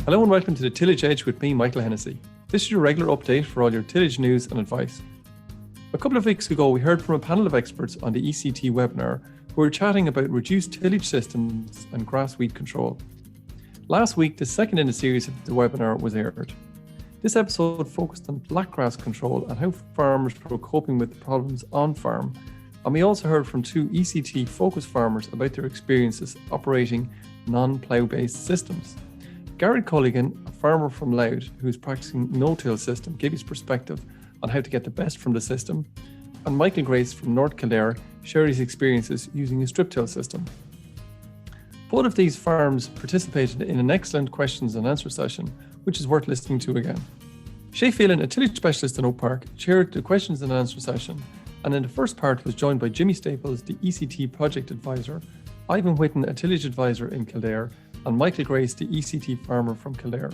Hello and welcome to the Tillage Edge with me, Michael Hennessy. This is your regular update for all your tillage news and advice. A couple of weeks ago, we heard from a panel of experts on the ECT webinar who were chatting about reduced tillage systems and grass weed control. Last week, the second in the series of the webinar was aired. This episode focused on blackgrass control and how farmers were coping with the problems on farm. And we also heard from two ECT focused farmers about their experiences operating non-plough based systems. Gareth Culligan, a farmer from Louth who is practicing no-till system, gave his perspective on how to get the best from the system, and Michael Grace from North Kildare shared his experiences using a strip-till system. Both of these farms participated in an excellent questions and answer session, which is worth listening to again. Shay Phelan, a tillage specialist in Oak Park, chaired the questions and answer session, and in the first part was joined by Jimmy Staples, the ECT project advisor, Ivan Whitten, a tillage advisor in Kildare, and Michael Grace, the ECT farmer from Kildare.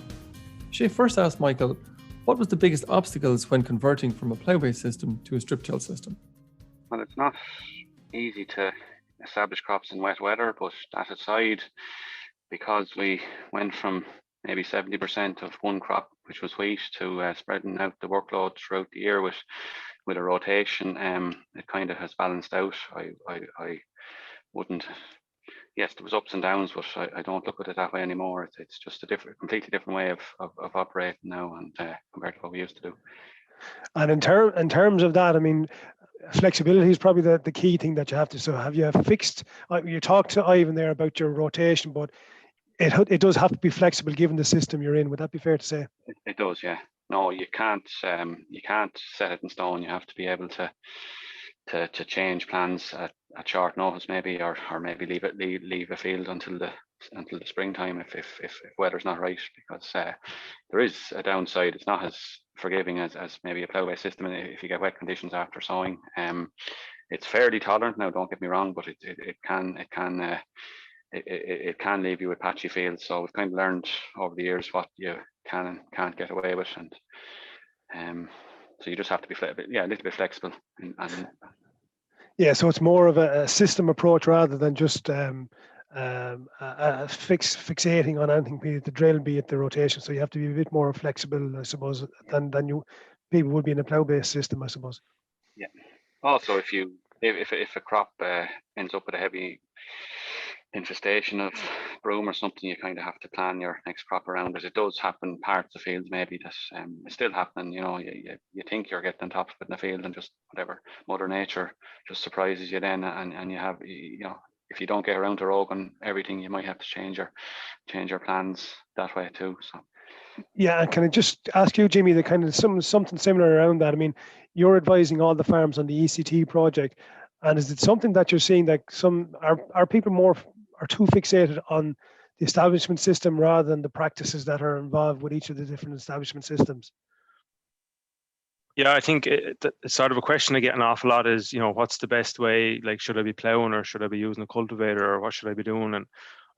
Shay first asked Michael, what was the biggest obstacles when converting from a plough-based system to a strip-till system? Well, it's not easy to establish crops in wet weather, but that aside, because we went from maybe 70% of one crop, which was wheat, to spreading out the workload throughout the year with a rotation, it kind of has balanced out. I wouldn't. Yes, there was ups and downs, but I don't look at it that way anymore. It's just a completely different way of operating now, and compared to what we used to do. And in terms of that, I mean, flexibility is probably the key thing that you have to. So have you fixed? You talked to Ivan there about your rotation, but it does have to be flexible given the system you're in. Would that be fair to say? It does, yeah. No, you can't set it in stone. You have to be able to change plans at short notice, maybe, or maybe leave a field until the springtime if weather's not right, because there is a downside. It's not as forgiving as maybe a plough-based system if you get wet conditions after sowing. It's fairly tolerant now, don't get me wrong, but it can leave you with patchy fields. So we've kind of learned over the years what you can and can't get away with, and so you just have to be a little bit flexible. Yeah, so it's more of a system approach rather than just fixating on anything, be it the drill, be it the rotation. So you have to be a bit more flexible, I suppose, than people would be in a plough-based system, I suppose. Yeah. Also, if a crop ends up with a heavy infestation of broom or something, you kind of have to plan your next crop around it. It does happen parts of fields maybe that it's still happening. You know, you think you're getting on top of it in the field, and just whatever, Mother Nature just surprises you then, and you have, you know, if you don't get around to rogan everything, you might have to change your plans that way too. So. Yeah, and can I just ask you, Jimmy, the kind of something similar around that? I mean, you're advising all the farms on the ECT project, and is it something that you're seeing that some are people are too fixated on the establishment system rather than the practices that are involved with each of the different establishment systems? Yeah, I think it's sort of a question I get an awful lot is, you know, what's the best way? Like, should I be ploughing or should I be using a cultivator, or what should I be doing? And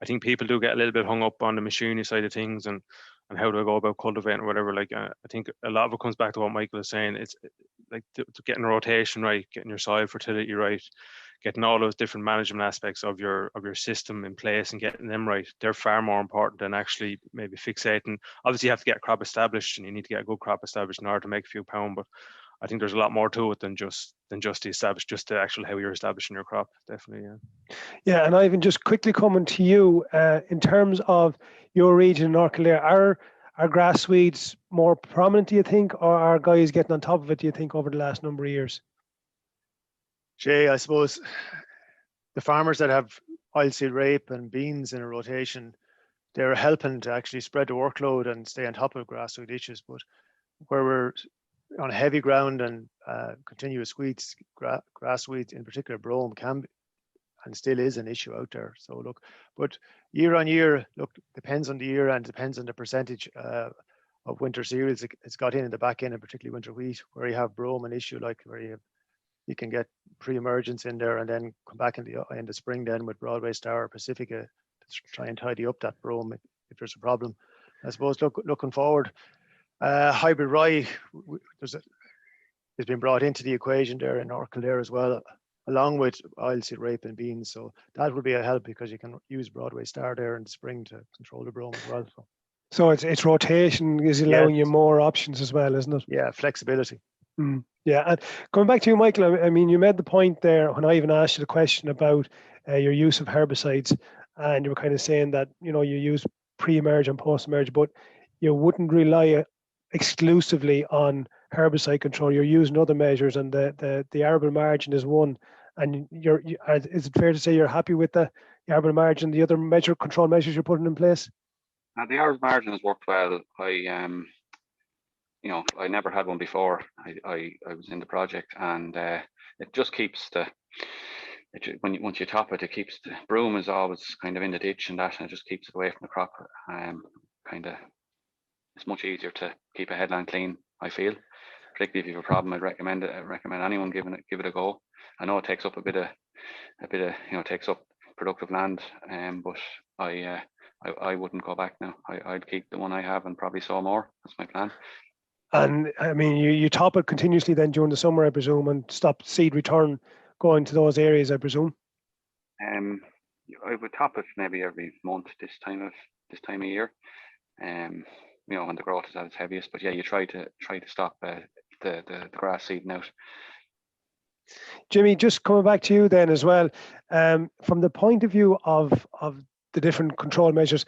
I think people do get a little bit hung up on the machinery side of things and how do I go about cultivating or whatever. Like, I think a lot of it comes back to what Michael is saying. It's like to getting rotation right, getting your soil fertility right, getting all those different management aspects of your system in place and getting them right. They're far more important than actually maybe fixating. Obviously, you have to get a crop established, and you need to get a good crop established in order to make a few pound. But I think there's a lot more to it than just the actual how you're establishing your crop. Definitely, yeah. Yeah, and Ivan, just quickly coming to you in terms of your region in North Kildare, are grass weeds more prominent, do you think, or are guys getting on top of it, do you think, over the last number of years? Shay, I suppose the farmers that have oilseed rape and beans in a rotation, they're helping to actually spread the workload and stay on top of grassweed issues. But where we're on heavy ground and continuous weeds, grass weeds, in particular brome, can be, and still is, an issue out there. So look, but year on year, look, depends on the year and depends on the percentage of winter cereals it's got in the back end, and particularly winter wheat, where you have brome an issue, like where you can get pre-emergence in there and then come back in the spring then with Broadway Star or Pacifica to try and tidy up that brome if there's a problem. I suppose looking forward, hybrid rye has been brought into the equation there in North Kildare as well, along with oilseed rape and beans. So that would be a help because you can use Broadway Star there in the spring to control the brome as well. So. So it's rotation is allowing you more options as well, isn't it? Yeah, flexibility. Yeah, and coming back to you, Michael, I mean, you made the point there when I even asked you the question about your use of herbicides, and you were kind of saying that, you know, you use pre-emerge and post-emerge, but you wouldn't rely exclusively on herbicide control. You're using other measures, and the arable margin is one. And is it fair to say you're happy with the arable margin, the other control measures you're putting in place? The arable margin has worked well. I never had one before. I was in the project, and it just keeps once you top it, it keeps the broom is always kind of in the ditch and it just keeps it away from the crop. It's much easier to keep a headland clean, I feel. Particularly if you have a problem, I'd recommend anyone give it a go. I know it takes up a bit of takes up productive land, but I wouldn't go back now. I'd keep the one I have and probably sow more. That's my plan. And I mean, you top it continuously then during the summer, I presume, and stop seed return going to those areas, I presume. I would top it maybe every month this time of year. When the growth is at its heaviest. But yeah, you try to stop the grass seeding out. Jimmy, just coming back to you then as well, from the point of view of the different control measures,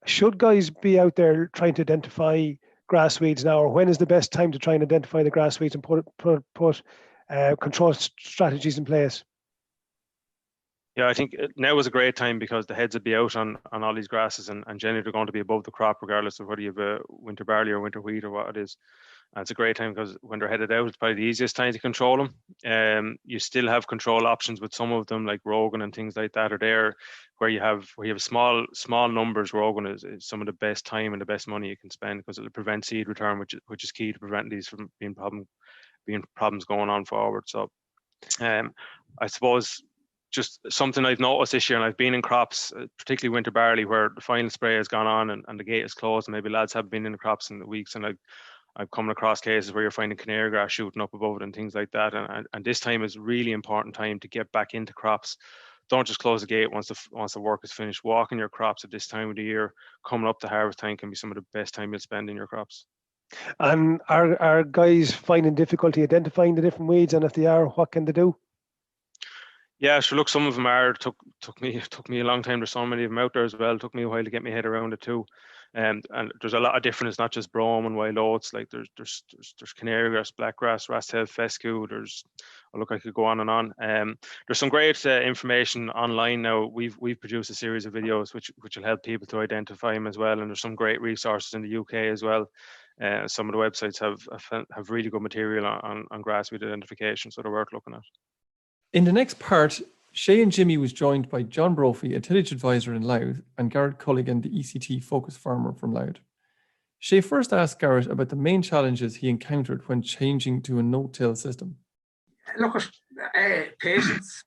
should guys be out there trying to identify grass weeds now, or when is the best time to try and identify the grass weeds and put control strategies in place? Yeah, I think now is a great time because the heads will be out on all these grasses, and generally they're going to be above the crop regardless of whether you have a winter barley or winter wheat or what it is. And it's a great time because when they're headed out, it's probably the easiest time to control them. You still have control options with some of them, like Rogan and things like that are there, where you have small numbers. Rogan is some of the best time and the best money you can spend because it'll prevent seed return, which is key to prevent these from being problems going on forward. So I suppose just something I've noticed this year, and I've been in crops, particularly winter barley, where the final spray has gone on and the gate is closed, and maybe lads have been in the crops in the weeks, and I've come across cases where you're finding canary grass shooting up above it and things like that. And this time is really important time to get back into crops. Don't just close the gate once the work is finished. Walking your crops at this time of the year, coming up to harvest time, can be some of the best time you'll spend in your crops. And are guys finding difficulty identifying the different weeds? And if they are, what can they do? Yeah, sure. Look, some of them are. Took me a long time. There's so many of them out there as well. It took me a while to get my head around it too. And there's a lot of different. It's not just brome and wild oats. Like there's canary grass, blackgrass, ras-tailed fescue. I could go on and on. There's some great information online now. We've produced a series of videos which will help people to identify them as well. And there's some great resources in the UK as well. Some of the websites have really good material on grass weed identification, so they're worth looking at. In the next part, Shay and Jimmy was joined by John Brophy, a tillage advisor in Louth, and Gareth Culligan, the ECT focused farmer from Louth. Shay first asked Gareth about the main challenges he encountered when changing to a no-till system. Look at patience.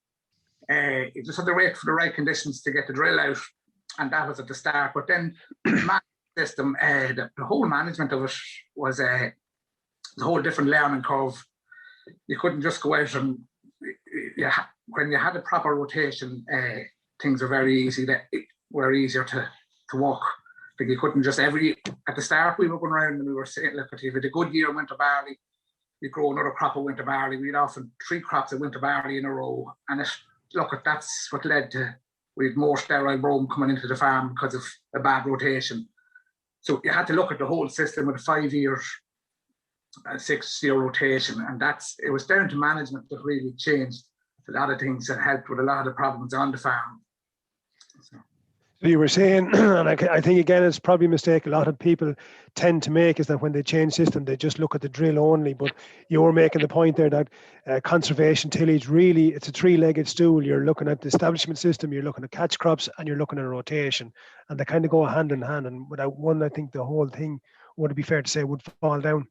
You just had to wait for the right conditions to get the drill out, and that was at the start. But then the system, the whole management of it was a whole different learning curve. You couldn't just go out and when you had a proper rotation, things were very easy. Were easier to walk. Like you couldn't just at the start we were going around and we were saying, look, if you had a good year of winter barley, you grow another crop of winter barley. We'd often 3 crops of winter barley in a row, and that's what led to we had more sterile brome coming into the farm because of a bad rotation. So you had to look at the whole system with a 5 years. 6-year rotation, and it was down to management that really changed a lot of things that helped with a lot of the problems on the farm. So you were saying, and I think again it's probably a mistake a lot of people tend to make, is that when they change system they just look at the drill only, but you were making the point there that conservation tillage really, it's a 3-legged stool. You're looking at the establishment system, you're looking at catch crops, and you're looking at rotation, and they kind of go hand in hand, and without one I think the whole thing, would it be fair to say, would fall down.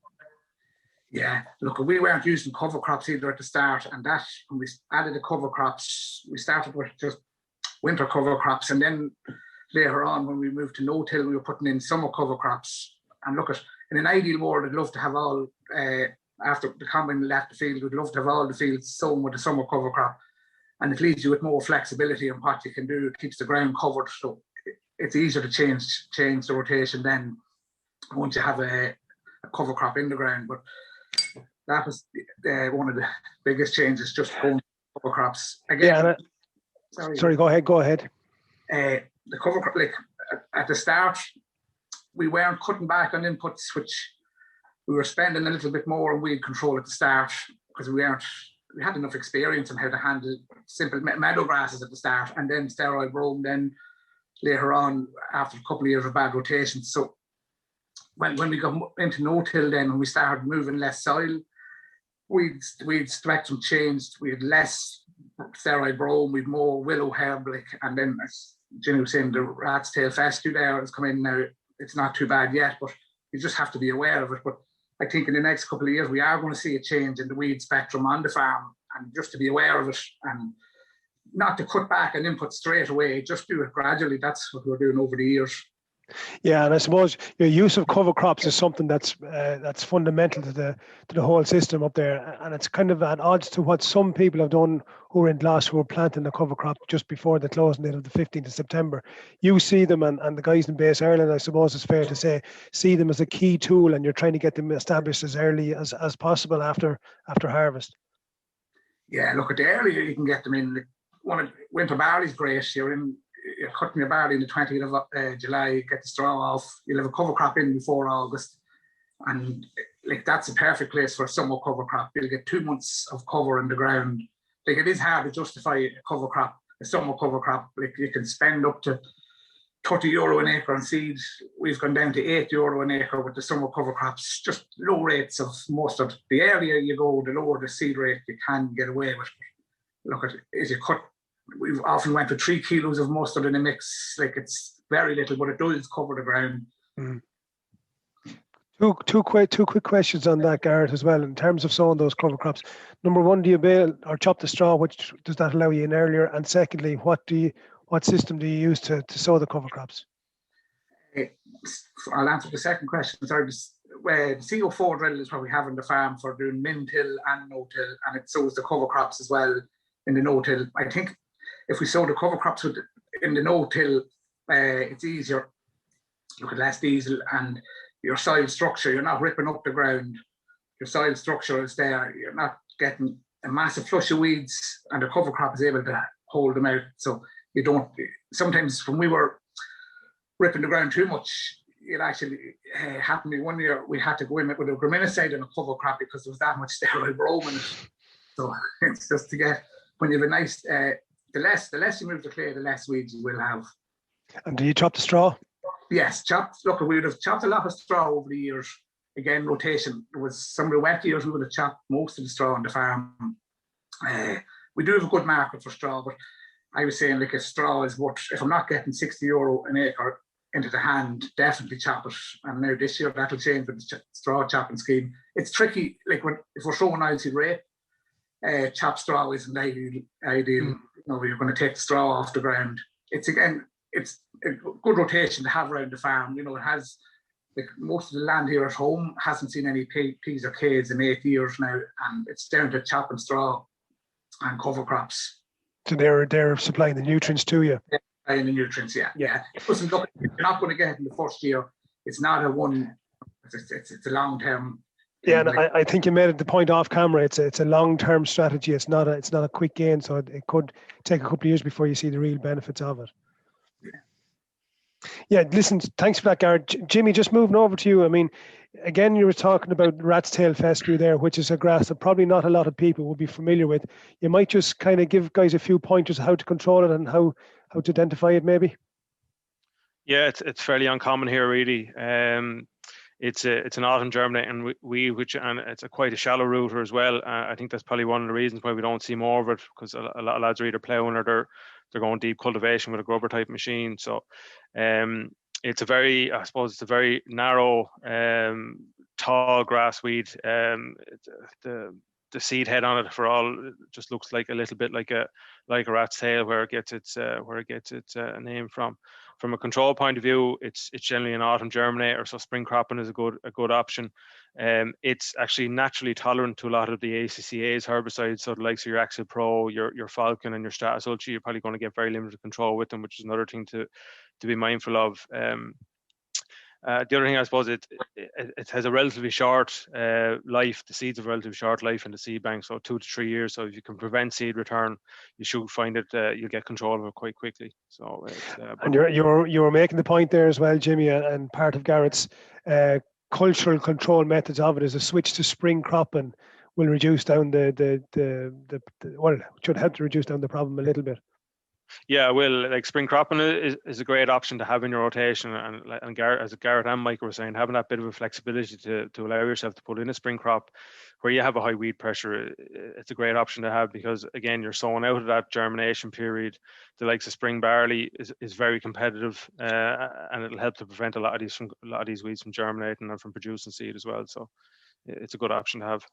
Yeah, look, we weren't using cover crops either at the start, and that when we added the cover crops, we started with just winter cover crops, and then later on when we moved to no-till, we were putting in summer cover crops. And look, in an ideal world, I'd love to have all, after the combine left the field, we'd love to have all the fields sown with the summer cover crop, and it leaves you with more flexibility in what you can do. It keeps the ground covered, so it's easier to change the rotation then. once you have a cover crop in the ground. But that was one of the biggest changes, just going cover crops again. Yeah, sorry, go ahead. The cover crop, like at the start, we weren't cutting back on inputs, which we were spending a little bit more on weed control at the start because we had enough experience on how to handle simple meadow grasses at the start, and then steroid brome then later on after a couple of years of bad rotations. So when we got into no-till then, when we started moving less soil, we'd spectrum changed. We had less steroid brome, we'd more willow herb, and then as Jimmy was saying, the rat's tail fescue there has come in now. It's not too bad yet, but you just have to be aware of it. But I think in the next couple of years, we are going to see a change in the weed spectrum on the farm, and just to be aware of it and not to cut back an input straight away, just do it gradually. That's what we're doing over the years. Yeah, and I suppose your use of cover crops is something that's fundamental to the whole system up there, and it's kind of at odds to what some people have done who are in Glas, who are planting the cover crop just before the closing date of the 15th of September. You see them, and the guys in Base Ireland, I suppose it's fair to say, see them as a key tool, and you're trying to get them established as early as possible after harvest. Yeah, look, at the earlier you can get them in. Winter barley's great. You're cutting your barley in the 20th of July, get the straw off. You'll have a cover crop in before August. And that's a perfect place for a summer cover crop. You'll get 2 months of cover in the ground. It is hard to justify a summer cover crop. You can spend up to €30 an acre on seed. We've gone down to €8 an acre with the summer cover crops, just low rates of mustard. The earlier you go, the lower the seed rate you can get away with. Look, as you cut, we've often went to 3 kilos of mustard in a mix. It's very little, but it does cover the ground. Mm. Two quick questions on that, Gareth, as well. In terms of sowing those cover crops, number one, do you bale or chop the straw? Which does that allow you in earlier? And secondly, what system do you use to sow the cover crops? I'll answer the second question. Sorry, the CO4 drill is what we have on the farm for doing min-till and no-till, and it sows the cover crops as well in the no-till. I think if we sow the cover crops in the no-till, it's easier. Look at less diesel, and your soil structure, you're not ripping up the ground. Your soil structure is there. You're not getting a massive flush of weeds, and the cover crop is able to hold them out. So you don't, sometimes when we were ripping the ground too much, it actually happened to me one year, we had to go in with a graminicide in a cover crop because there was that much steroid brome in it. So it's just to get, when you have a nice, the less you move the clay, the less weeds you will have. And do you chop the straw? Yes, look, we would have chopped a lot of straw over the years. Again, rotation. There was some of the wet years we would have chopped most of the straw on the farm. We do have a good market for straw, but I was saying, if straw is worth, if I'm not getting €60 an acre into the hand, definitely chop it. And now this year that'll change with the straw chopping scheme. It's tricky, if we're showing oilseed rape, chop straw isn't ideal. You're going to take the straw off the ground. It's a good rotation to have around the farm. It has, most of the land here at home hasn't seen any P's or K's in 8 years now, and it's down to chopping straw and cover crops. So they're supplying the nutrients to you. Yeah, supplying the nutrients, yeah. Listen, look, you're not going to get it in the first year. It's not a one. It's a long term. Yeah, and I think you made the point off camera. It's a long term strategy. It's not a quick gain. So it could take a couple of years before you see the real benefits of it. Yeah, listen, thanks for that, Gareth. Jimmy, just moving over to you. I mean, again, you were talking about rat's tail fescue there, which is a grass that probably not a lot of people will be familiar with. You might just kind of give guys a few pointers how to control it and how to identify it, maybe. Yeah, it's fairly uncommon here, really. It's an autumn germinating and it's quite a shallow rooter as well. I think that's probably one of the reasons why we don't see more of it, because a lot of lads are either ploughing or they're going deep cultivation with a grubber type machine. So it's a very narrow, tall grass weed. The seed head on it, for all, it just looks like a little bit like a rat's tail, where it gets its name from. From a control point of view, it's generally an autumn germinator, so spring cropping is a good option. It's actually naturally tolerant to a lot of the ACCA's herbicides, so the likes of your Axel Pro, your Falcon, and your Stratus Ultra, you're probably going to get very limited control with them, which is another thing to be mindful of. The other thing, I suppose, it has a relatively short life. The seeds have a relatively short life in the seed bank, so 2 to 3 years. So if you can prevent seed return, you should find it you'll get control of it quite quickly. So and you were making the point there as well, Jimmy, and part of Garrett's cultural control methods of it is a switch to spring cropping will reduce down the well, it should help to reduce down the problem a little bit. Yeah, well, like spring cropping is a great option to have in your rotation, and Gareth, as Gareth and Mike were saying, having that bit of a flexibility to allow yourself to put in a spring crop where you have a high weed pressure, it's a great option to have, because again, you're sowing out of that germination period. The likes of spring barley is very competitive, and it'll help to prevent a lot of these weeds from germinating and from producing seed as well. So it's a good option to have.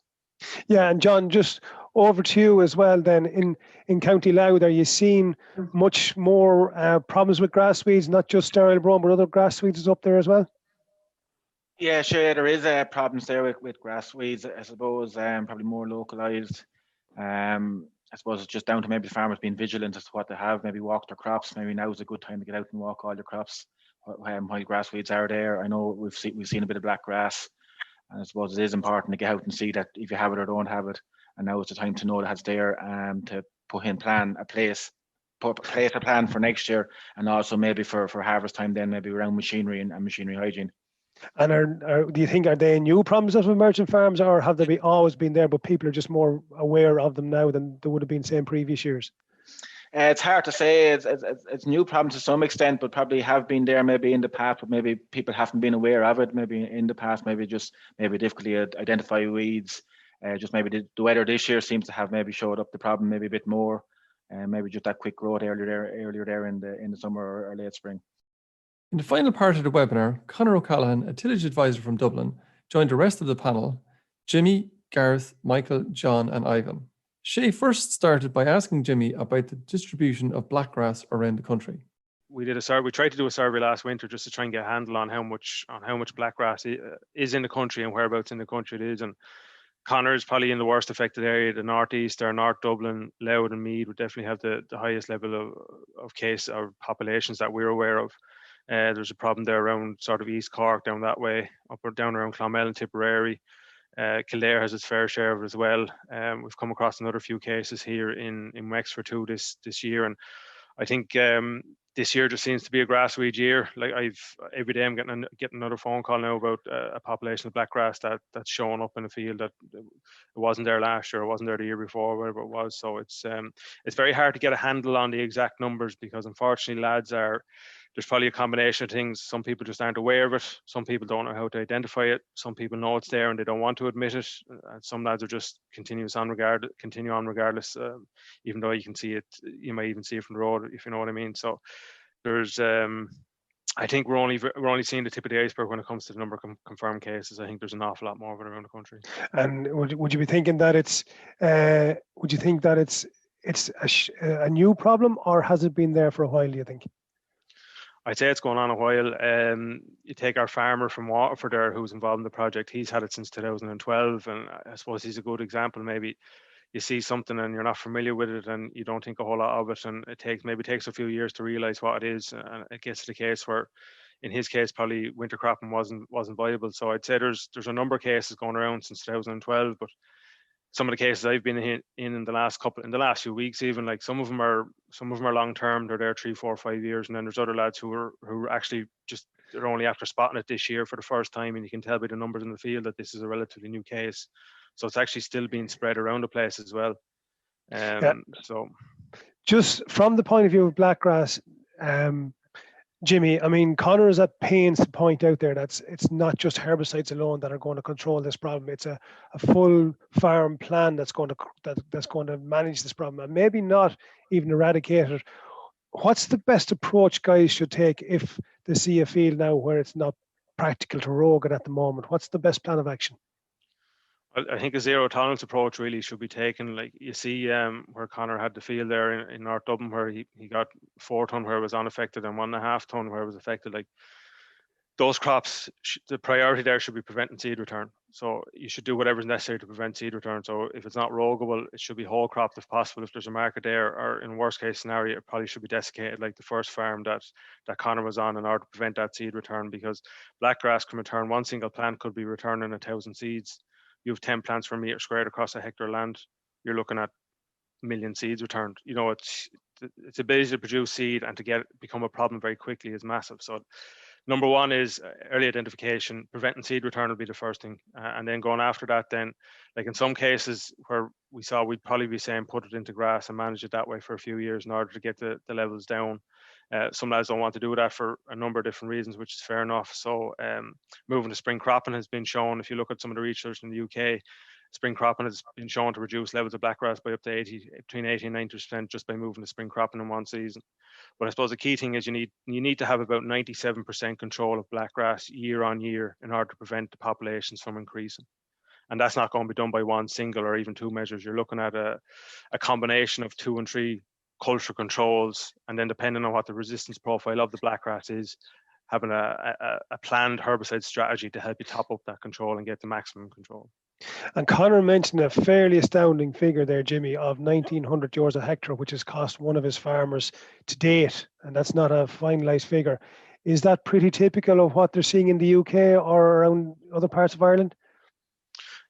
Yeah, and John, just over to you as well then. In County Louth, are you seeing much more problems with grass weeds, not just sterile brome, but other grass weeds is up there as well? Yeah, sure, there is problems there with grass weeds, I suppose, probably more localised. I suppose it's just down to maybe farmers being vigilant as to what they have, maybe walk their crops. Maybe now is a good time to get out and walk all your crops while grass weeds are there. I know we've seen a bit of black grass. And I suppose it is important to get out and see that if you have it or don't have it. And now is the time to know that it's there, to put in a place a plan for next year, and also maybe for harvest time then, maybe around machinery and machinery hygiene. And do you think, are they new problems of emerging farms, or have they always been there, but people are just more aware of them now than they would have been, say, in previous years? It's hard to say. It's new problems to some extent, but probably have been there maybe in the past, but maybe people haven't been aware of it. Maybe in the past, maybe difficulty to identify weeds. Just maybe the weather this year seems to have maybe showed up the problem maybe a bit more, and maybe just that quick growth earlier there in the summer or late spring. In the final part of the webinar, Conor O'Callaghan, a tillage advisor from Dublin, joined the rest of the panel: Jimmy, Gareth, Michael, John, and Ivan. Shay first started by asking Jimmy about the distribution of blackgrass around the country. We did a survey. We tried to do a survey last winter just to try and get a handle on how much blackgrass is in the country and whereabouts in the country it is. And Conor is probably in the worst affected area. The northeast, or North Dublin, Louth, and Meath would definitely have the highest level of case or populations that we're aware of. There's a problem there around sort of East Cork, down that way, up or down around Clonmel and Tipperary. Kildare has its fair share of it as well. We've come across another few cases here in Wexford too this year, and I think this year just seems to be a grassweed year. Like every day I'm getting another phone call now about a population of blackgrass that's showing up in the field that it wasn't there last year, it wasn't there the year before, whatever it was. So it's very hard to get a handle on the exact numbers, because unfortunately there's probably a combination of things. Some people just aren't aware of it. Some people don't know how to identify it. Some people know it's there and they don't want to admit it. And some lads are just continue on regardless, even though you can see it. You might even see it from the road, if you know what I mean. So there's, I think we're only seeing the tip of the iceberg when it comes to the number of confirmed cases. I think there's an awful lot more of it around the country. And would you be thinking that it's a new problem, or has it been there for a while, do you think? I'd say it's going on a while. You take our farmer from Waterford there who's involved in the project. He's had it since 2012, and I suppose he's a good example. Maybe you see something and you're not familiar with it and you don't think a whole lot of it, and it takes a few years to realize what it is, and it gets to the case where, in his case, probably winter cropping wasn't viable. So I'd say there's a number of cases going around since 2012, but some of the cases I've been in the last few weeks, even, like some of them are long term. They're there 3, 4, 5 years, and then there's other lads who are actually they're only after spotting it this year for the first time, and you can tell by the numbers in the field that this is a relatively new case. So it's actually still being spread around the place as well. So, just from the point of view of blackgrass, Jimmy, I mean, Conor is at pains to point out there that it's not just herbicides alone that are going to control this problem. It's a full farm plan that's going to manage this problem, and maybe not even eradicate it. What's the best approach guys should take if they see a field now where it's not practical to rogue it at the moment? What's the best plan of action? I think a zero tolerance approach really should be taken. Like you see where Conor had the field there in North Dublin, where he got 4 ton where it was unaffected and 1.5 ton where it was affected. Like those crops, the priority there should be preventing seed return. So you should do whatever's necessary to prevent seed return. So if it's not rogable, it should be whole cropped if possible. If there's a market there, or in worst case scenario, it probably should be desiccated like the first farm that Conor was on, in order to prevent that seed return, because blackgrass can return, one single plant could be returning 1,000 seeds. You have 10 plants per metre squared across a hectare land, you're looking at a million seeds returned. You know, its ability to produce seed and to become a problem very quickly is massive. So number one is early identification. Preventing seed return will be the first thing, and then going after that, then like in some cases where we saw, we'd probably be saying put it into grass and manage it that way for a few years in order to get the levels down. Some lads don't want to do that for a number of different reasons, which is fair enough. So moving to spring cropping has been shown. If you look at some of the research in the UK, spring cropping has been shown to reduce levels of blackgrass by up to between 80 and 90% just by moving to spring cropping in one season. But I suppose the key thing is you need to have about 97% control of blackgrass year on year in order to prevent the populations from increasing. And that's not going to be done by one single or even two measures. You're looking at a combination of 2 and 3 culture controls, and then depending on what the resistance profile of the blackgrass is, having a planned herbicide strategy to help you top up that control and get the maximum control. And Conor mentioned a fairly astounding figure there, Jimmy, of €1,900 a hectare, which has cost one of his farmers to date. And that's not a finalised figure. Is that pretty typical of what they're seeing in the UK or around other parts of Ireland?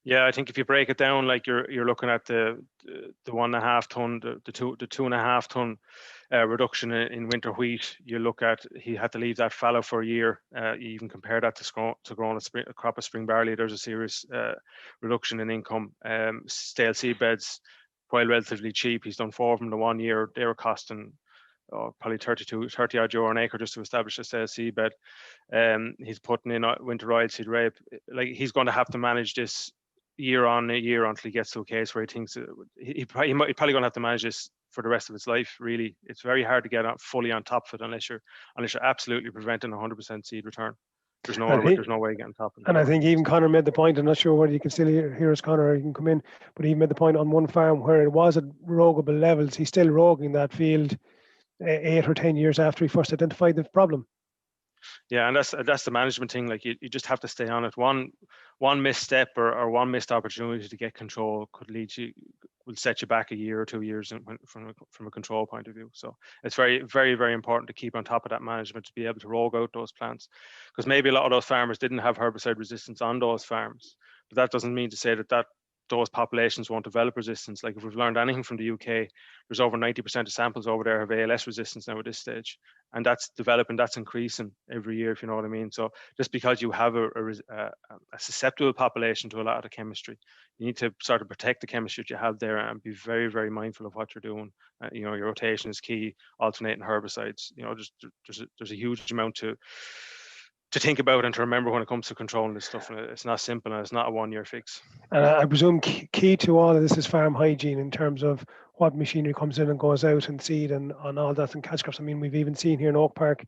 Yeah, I think if you break it down, like you're looking at the 1.5 ton, the 2.5 ton reduction in winter wheat. You look at, he had to leave that fallow for a year. You even compare that to growing a crop of spring barley. There's a serious reduction in income. Stale seed beds, while relatively cheap, he's done 4 of them in 1 year. They were costing probably 30 odd euro an acre just to establish a stale seed bed. He's putting in winter oilseed rape. Like, he's going to have to manage this year on year until he gets to a case where he thinks he's probably going to have to manage this for the rest of his life. Really, it's very hard to get fully on top of it unless you're absolutely preventing 100% seed return. There's no way of getting top of it. And I think even Conor made the point, I'm not sure whether you can still hear us, Conor, or you can come in, but he made the point on one farm where it was at rogable levels, he's still rogging that field 8 or 10 years after he first identified the problem. Yeah, and that's the management thing. Like, you just have to stay on it. One misstep or one missed opportunity to get control will set you back a year or 2 years from a control point of view. So it's very, very, very important to keep on top of that management, to be able to rogue out those plants, because maybe a lot of those farmers didn't have herbicide resistance on those farms, but that doesn't mean to say that those populations won't develop resistance. Like, if we've learned anything from the UK, there's over 90% of samples over there have ALS resistance now at this stage, and that's developing, that's increasing every year, if you know what I mean. So just because you have a susceptible population to a lot of the chemistry, you need to sort of protect the chemistry that you have there and be very, very mindful of what you're doing. Your rotation is key, alternating herbicides. There's a huge amount to think about and to remember when it comes to controlling this stuff. And it's not simple, and it's not a 1 year fix. And I presume key to all of this is farm hygiene, in terms of what machinery comes in and goes out, and seed and on all that, and catch crops. I mean, we've even seen here in Oak Park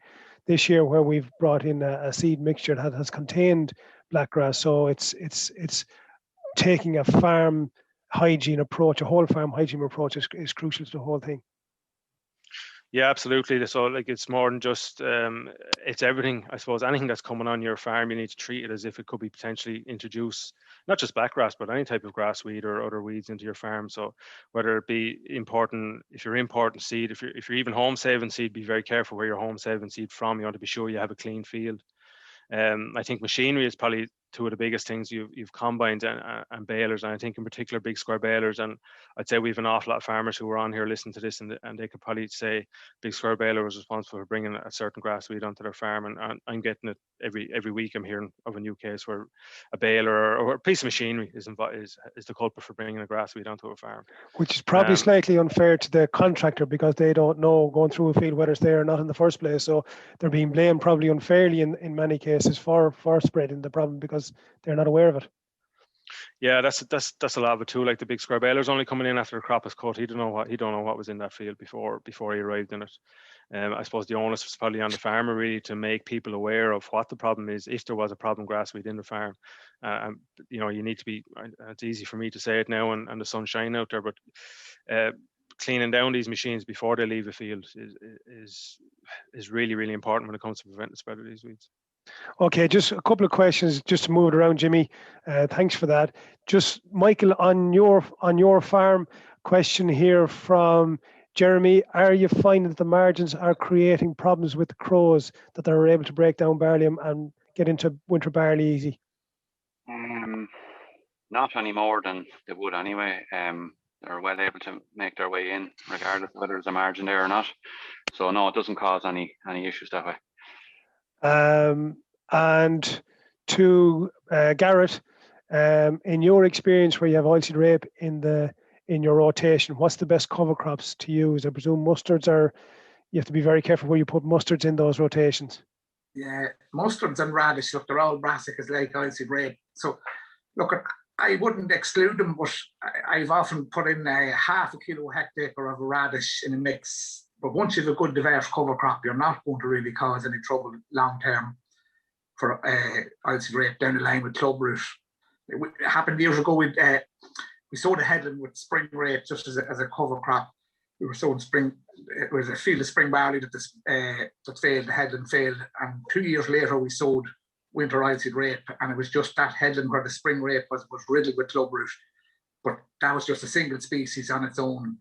this year where we've brought in a seed mixture that has contained blackgrass. So it's taking a farm hygiene approach, a whole farm hygiene approach is crucial to the whole thing. Yeah, absolutely. So, like, it's more than just it's everything. I suppose anything that's coming on your farm, you need to treat it as if it could be potentially introduce not just blackgrass, but any type of grass weed or other weeds into your farm. So whether it be if you're importing seed, if you're even home saving seed, be very careful where you're home saving seed from. You want to be sure you have a clean field. I think machinery is probably two of the biggest things. You've combines and balers, and I think in particular big square balers. And I'd say we have an awful lot of farmers who are on here listening to this, and they could probably say big square baler was responsible for bringing a certain grass weed onto their farm. And I'm getting it every week. I'm hearing of a new case where a baler or a piece of machinery is the culprit for bringing a grass weed onto a farm. Which is probably slightly unfair to the contractor, because they don't know going through a field whether it's there or not in the first place. So they're being blamed probably unfairly in many cases for spreading the problem, because they're not aware of it. Yeah, that's a lot of it too. Like, the big square baler's only coming in after the crop is cut. He don't know what was in that field before he arrived in it. I suppose the onus was probably on the farmer really to make people aware of what the problem is, if there was a problem grass weed in the farm. You need to be. It's easy for me to say it now, and the sun's shining out there, but cleaning down these machines before they leave the field is really, really important when it comes to preventing the spread of these weeds. Okay, just a couple of questions just to move it around, Jimmy. Thanks for that. Just Michael, on your farm, question here from Jeremy: are you finding that the margins are creating problems with the crows, that they're able to break down barley and get into winter barley easy? Not any more than they would anyway. They're well able to make their way in, regardless of whether there's a margin there or not. So no, it doesn't cause any issues that way. And to Gareth, in your experience where you have oilseed rape in your rotation, what's the best cover crops to use? I presume mustards you have to be very careful where you put mustards in those rotations. Yeah, mustards and radish, look, they're all brassicas like oilseed rape. So look, I wouldn't exclude them, but I've often put in half a kilo hectare of a radish in a mix. But once you have a good diverse cover crop, you're not going to really cause any trouble long term for oilseed rape down the line with club root. It happened years ago with we sowed a headland with spring rape just as a cover crop. We were sowing spring. It was a field of spring barley that failed. The headland failed, and 2 years later we sowed winter oilseed rape, and it was just that headland where the spring rape was riddled with club root. But that was just a single species on its own.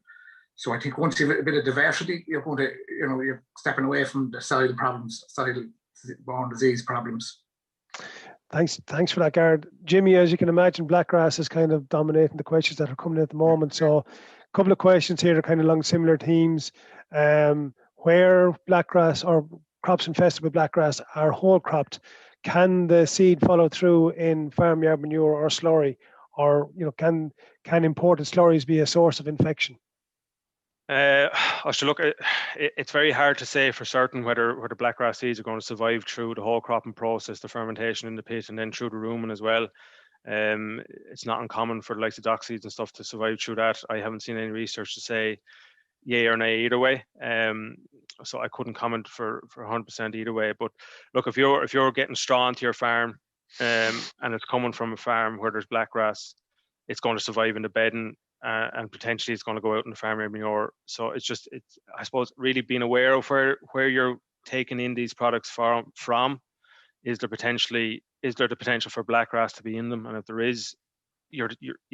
So I think once you have a bit of diversity, you're going to, you're stepping away from the soil problems, soil-borne disease problems. Thanks for that, Gareth. Jimmy, as you can imagine, Blackgrass is kind of dominating the questions that are coming in at the moment. So a couple of questions here are kind of along similar themes. Where Blackgrass or crops infested with Blackgrass are whole cropped, can the seed follow through in farmyard manure or slurry? Or can imported slurries be a source of infection? I should look at it's very hard to say for certain whether blackgrass seeds are going to survive through the whole cropping process, the fermentation in the pit, and then through the rumen as well. It's not uncommon for the likes of dock seeds and stuff to survive through that. I haven't seen any research to say yay or nay either way. So I couldn't comment for 100% either way. But look, if you're getting straw into your farm and it's coming from a farm where there's blackgrass, it's going to survive in the bedding. And potentially it's going to go out in the farmyard manure. So it's I suppose really being aware of where you're taking in these products from. Is there the potential for blackgrass to be in them? And if there is, you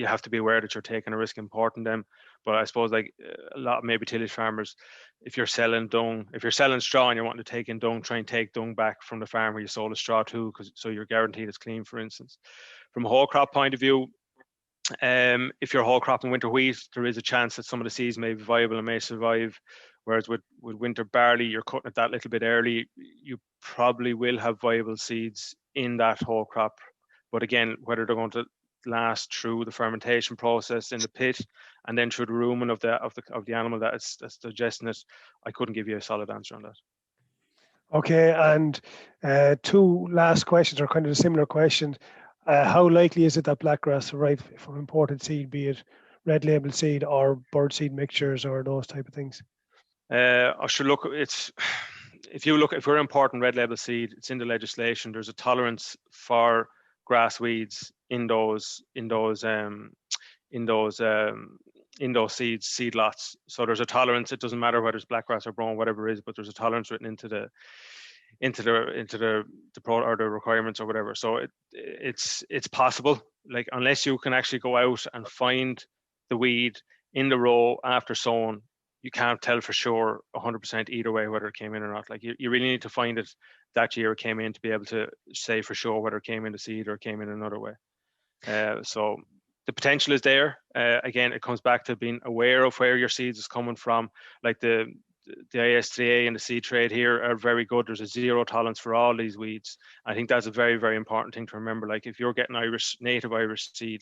have to be aware that you're taking a risk importing them. But I suppose like a lot of maybe tillage farmers, if you're selling dung, if you're selling straw and you're wanting to take in dung, try and take dung back from the farm where you sold the straw to, so you're guaranteed it's clean, for instance. From a whole crop point of view, if you're whole cropping winter wheat, there is a chance that some of the seeds may be viable and may survive. Whereas with winter barley, you're cutting it that little bit early, you probably will have viable seeds in that whole crop. But again, whether they're going to last through the fermentation process in the pit and then through the rumen of the animal that's digesting it, I couldn't give you a solid answer on that. Okay, and two last questions are kind of a similar question. How likely is it that blackgrass survive from imported seed, be it red label seed or bird seed mixtures or those type of things? I should look. If we're importing red label seed, it's in the legislation. There's a tolerance for grass weeds in those seed lots. So there's a tolerance. It doesn't matter whether it's blackgrass or brown, whatever it is, but there's a tolerance written into the requirements or whatever. So it's possible, like unless you can actually go out and find the weed in the row after sowing, you can't tell for sure 100% either way whether it came in or not. Like you really need to find it that year it came in to be able to say for sure whether it came in the seed or it came in another way. So the potential is there. Again, it comes back to being aware of where your seeds is coming from. Like the AS3A and the seed trade here are very good. There's a zero tolerance for all these weeds. I think that's a very, very important thing to remember. Like if you're getting native Irish seed,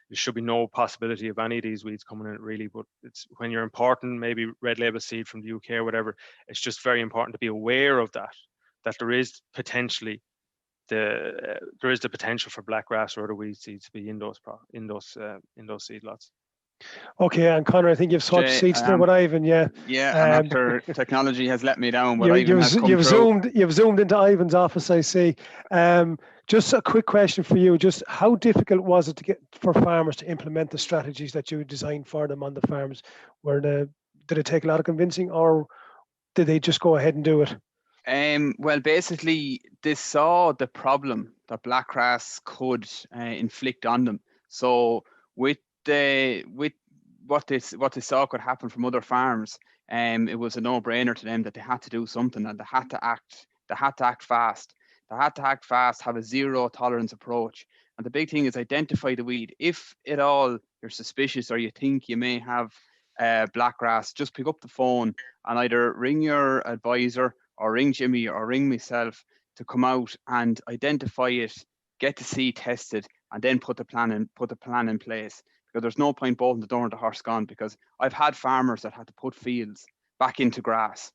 there should be no possibility of any of these weeds coming in really. But it's when you're importing maybe red label seed from the UK or whatever, it's just very important to be aware of that there is potentially the potential for blackgrass or other weed seeds to be in those seed lots. Okay, and Conor, I think you've swatched seeds there with Ivan, yeah. Yeah, and after technology has let me down, but you've zoomed into Ivan's office, I see. Just a quick question for you: just how difficult was it for farmers to implement the strategies that you designed for them on the farms? Did it take a lot of convincing, or did they just go ahead and do it? Well, basically, they saw the problem that blackgrass could inflict on them. So with what they saw could happen from other farms, it was a no-brainer to them that they had to do something, and they had to act. They had to act fast. They had to act fast, have a zero tolerance approach. And the big thing is identify the weed. If at all you're suspicious or you think you may have blackgrass, just pick up the phone and either ring your advisor or ring Jimmy or ring myself to come out and identify it, get the seed tested, and then put the plan in place. Because there's no point bolting the door and the horse gone, because I've had farmers that had to put fields back into grass.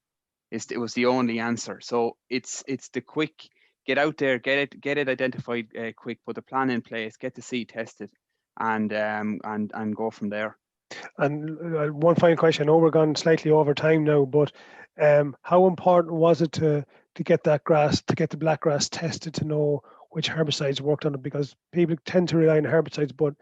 It was the only answer. So it's the quick, get out there, get it identified quick, put the plan in place, get the seed tested, and go from there. And one final question. I know we're gone slightly over time now, but how important was it to get the blackgrass tested to know which herbicides worked on it? Because people tend to rely on herbicides, but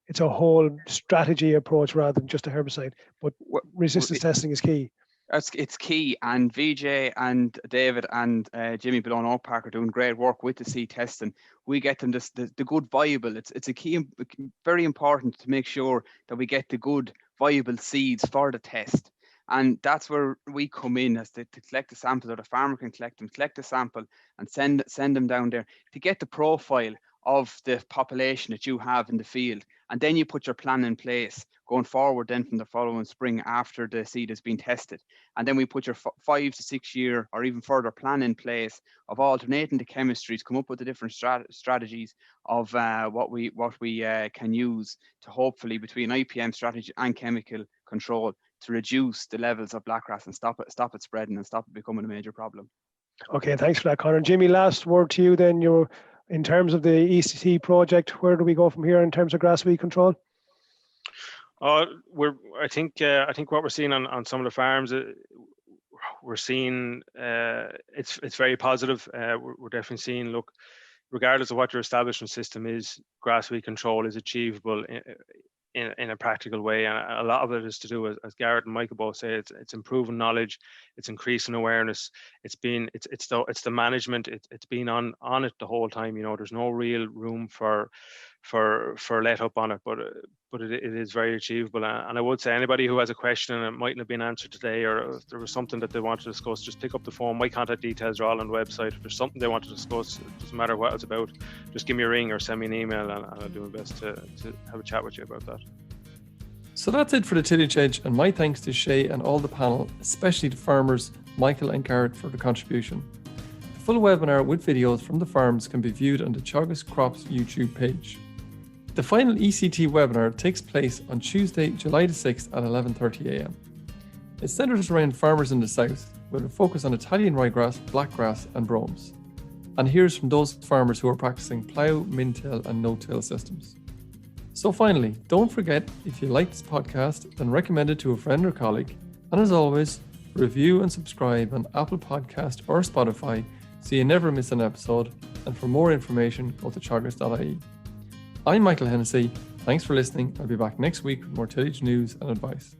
it's a whole strategy approach rather than just a herbicide. But resistance testing is key. It's key, and VJ and David and Jimmy below in Oak Park are doing great work with the seed testing. We get them the good viable. It's a key, very important to make sure that we get the good viable seeds for the test, and that's where we come in as to collect the samples, or the farmer can collect the sample and send them down there to get the profile of the population that you have in the field, and then you put your plan in place going forward then from the following spring after the seed has been tested. And then we put your 5 to 6 year or even further plan in place of alternating the chemistries, come up with the different strategies of what we can use to hopefully, between IPM strategy and chemical control, to reduce the levels of blackgrass and stop it spreading and stop it becoming a major problem. Okay, thanks for that, Conor. Jimmy, last word to you then. In terms of the ECT project, where do we go from here in terms of grass weed control? I think what we're seeing on some of the farms, we're seeing it's very positive. We're definitely seeing, look, regardless of what your establishment system is, grass weed control is achievable in a practical way, and a lot of it is to do, as Gareth and Michael both say, it's improving knowledge, it's increasing awareness, it's the management, it's been on it the whole time. There's no real room for let up on it, but it is very achievable. And I would say anybody who has a question and it mightn't have been answered today, or if there was something that they want to discuss, just pick up the phone. My contact details are all on the website. If there's something they want to discuss, it doesn't matter what it's about, just give me a ring or send me an email, and I'll do my best to have a chat with you about that. So that's it for the Tillage Edge, and my thanks to Shay and all the panel, especially the farmers, Michael and Gareth, for the contribution. The full webinar with videos from the farms can be viewed on the Teagasc Crops YouTube page. The final ECT webinar takes place on Tuesday, July the 6th at 11:30 a.m. It centres around farmers in the south, with a focus on Italian ryegrass, blackgrass and bromes, and hears from those farmers who are practicing plough, min-till and no-till systems. So finally, don't forget, if you like this podcast, then recommend it to a friend or colleague, and as always, review and subscribe on Apple Podcast or Spotify so you never miss an episode, and for more information go to teagasc.ie. I'm Michael Hennessy. Thanks for listening. I'll be back next week with more tillage news and advice.